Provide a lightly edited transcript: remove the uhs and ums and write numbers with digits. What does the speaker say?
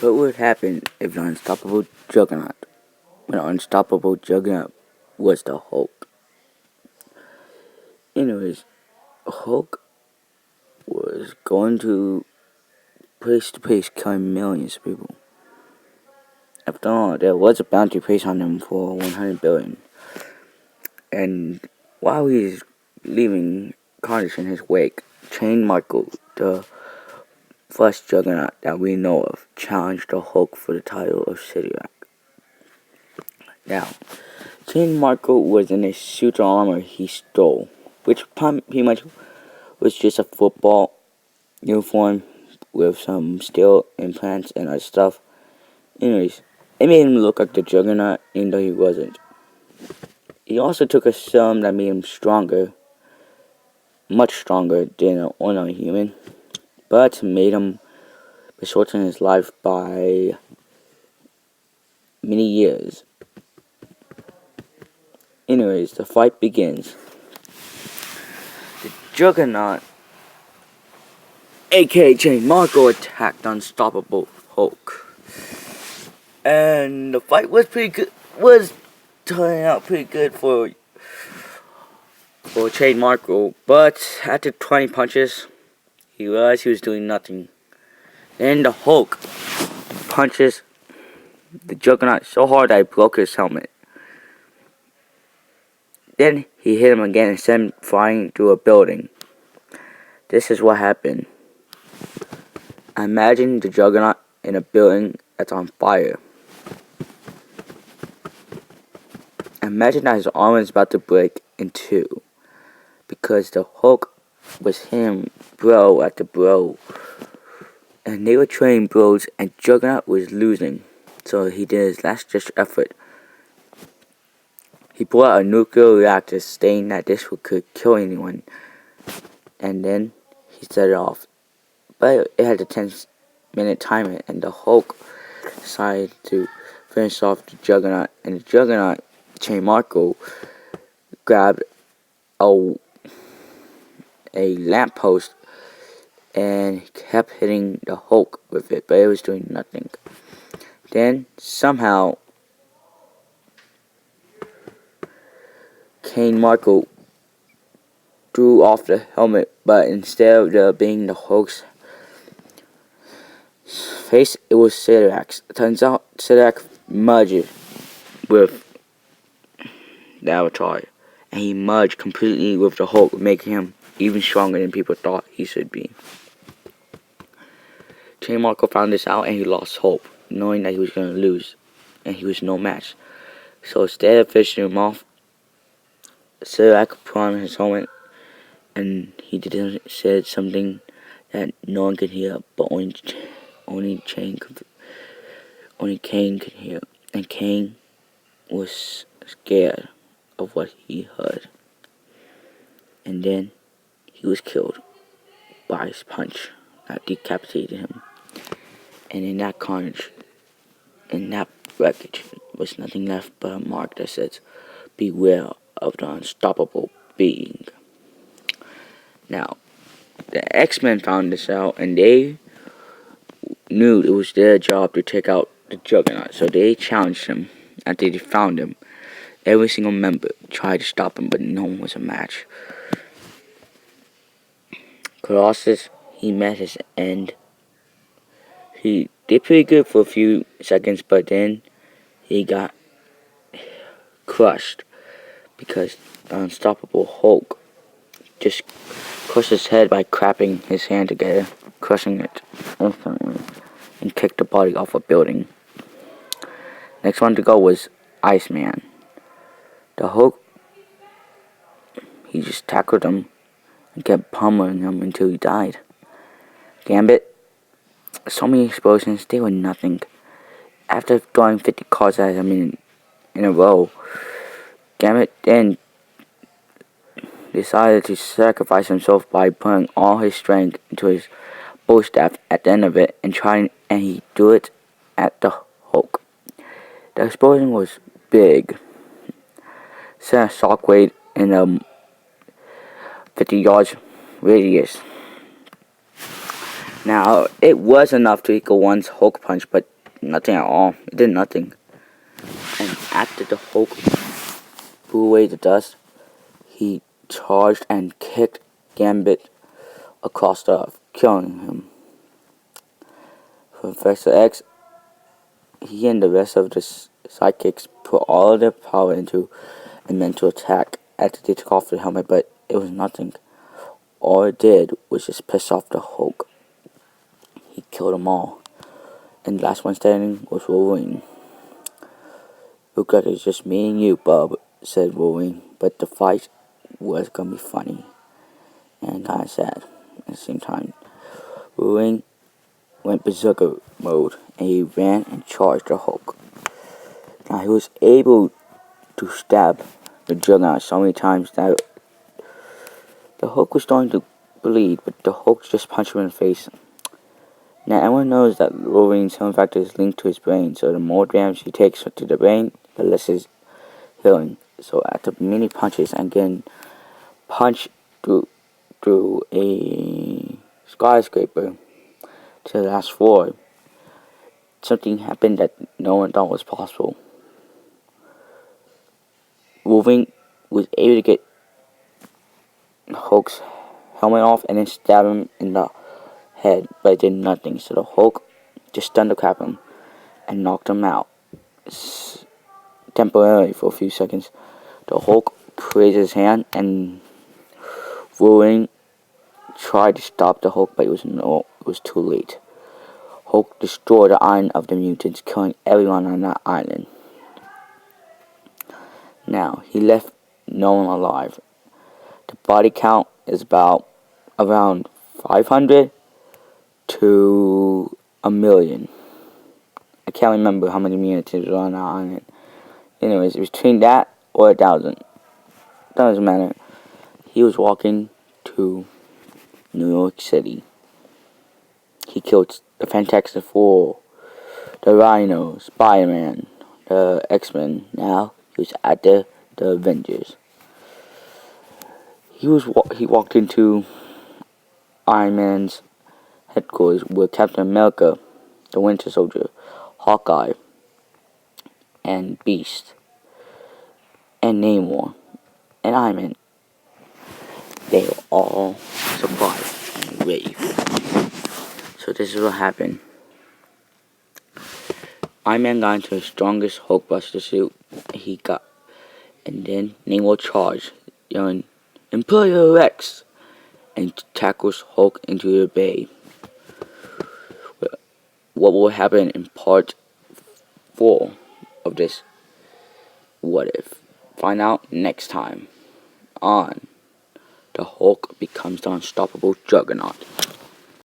What would happen if the unstoppable juggernaut, when the unstoppable juggernaut was the Hulk? Anyways, Hulk was going to place, killing millions of people. After all, there was a bounty placed on him for 100 billion. And while he's leaving carnage in his wake, Chain Michael, the first juggernaut that we know of, challenged the Hulk for the title of Sidirak. Now, Chain Michael was in a suit of armor he stole, which pretty much was just a football uniform with some steel implants and other stuff. Anyways, it made him look like the Juggernaut, even though he wasn't. He also took a serum that made him stronger, much stronger than an ordinary human, but made him shorten his life by many years. Anyways, the fight begins. The Juggernaut, aka Chain Marco, attacked Unstoppable Hulk. And the fight was turning out pretty good for Chain Marco, but after 20 punches, he realized he was doing nothing. Then the Hulk punches the Juggernaut so hard that he broke his helmet. Then he hit him again and sent him flying through a building. This is what happened. Imagine the Juggernaut in a building that's on fire. Imagine that his arm is about to break in two, because the Hulk was him bro after bro. And they were trading bros, and Juggernaut was losing. So he did his last ditch effort. He pulled out a nuclear reactor, saying that this could kill anyone. And then he set it off. But it had a 10-minute timer, and the Hulk decided to finish off the Juggernaut. And the Juggernaut, Chain Marco, grabbed a lamppost and kept hitting the Hulk with it, but it was doing nothing. Then, somehow, Chain Marco threw off the helmet, but instead of being the Hulk's face, it was Sidirak's. It turns out Sidirak merged with the Avatar, and he merged completely with the Hulk, making him even stronger than people thought he should be. Chain Marco found this out, and he lost hope, knowing that he was going to lose, and he was no match. So instead of finishing him off, Sidirak put on his helmet, and he said something that no one could hear, but only Kane could hear. And Kane was scared of what he heard. And then he was killed by his punch that decapitated him. And in that carnage, in that wreckage, was nothing left but a mark that says, "Beware of the unstoppable being." Now, the X-Men found this out, and they knew it was their job to take out the Juggernaut, so they challenged him after they found him. Every single member tried to stop him, but no one was a match. Colossus, he met his end. He did pretty good for a few seconds, but then he got crushed because the unstoppable Hulk just crushed his head by crapping his hand together, crushing it instantly, and kicked the body off a building. Next one to go was Iceman. The Hulk, he just tackled him and kept pummeling him until he died. Gambit, so many explosions, they were nothing. After throwing 50 cars at him in a row, Gambit then decided to sacrifice himself by putting all his strength into his bow staff at the end of it, and he threw it at the Hulk. The explosion was big, sent a shockwave in a 50 yards radius. Now, it was enough to equal one's Hulk punch, but Nothing at all. It did nothing. And after the Hulk blew away the dust, he charged and kicked Gambit across the earth, killing him. Professor X, he and the rest of the sidekicks put all their power into a mental attack after they took off the helmet, but it was nothing. All it did was just piss off the Hulk. He killed them all. And the last one standing was Wolverine. "Look like it's just me and you, bub," said Wolverine. But the fight was gonna be funny and kinda sad at the same time. Wolverine went berserker mode and he ran and charged the Hulk. Now he was able to stab the juggernaut so many times that the Hulk was starting to bleed, but the Hulk just punched him in the face. Now everyone knows that Wolverine's healing factor is linked to his brain, so the more damage he takes to the brain, the less his healing. So after many punches and getting punched through a skyscraper to the last floor, something happened that no one thought was possible. Wolverine was able to get Hulk's helmet off and then stab him in the head, but it did nothing. So the Hulk just stunned the crap out of him and knocked him out temporarily for a few seconds. The Hulk raised his hand and Wolverine tried to stop the Hulk, but it was too late. Hulk destroyed the island of the mutants, killing everyone on that island. Now, he left no one alive. The body count is around 500 to 1,000,000. I can't remember how many mutants were on that island. Anyways, between that or 1,000. Doesn't matter. He was walking to New York City. He killed the Fantastic Four, the Rhino, Spider-Man, the X-Men. Now he was at the Avengers. He walked into Iron Man's headquarters with Captain America, the Winter Soldier, Hawkeye, and Beast, and Namor, and Iron Man. They were all surprised and ready. So this is what happened. Iron Man got into the strongest Hulkbuster suit he got, and then Namor charged, yelling, "Imperial Rex!" and tackles Hulk into the bay. What will happen in part 4 of this What If? Find out next time on The Hulk Becomes the Unstoppable Juggernaut.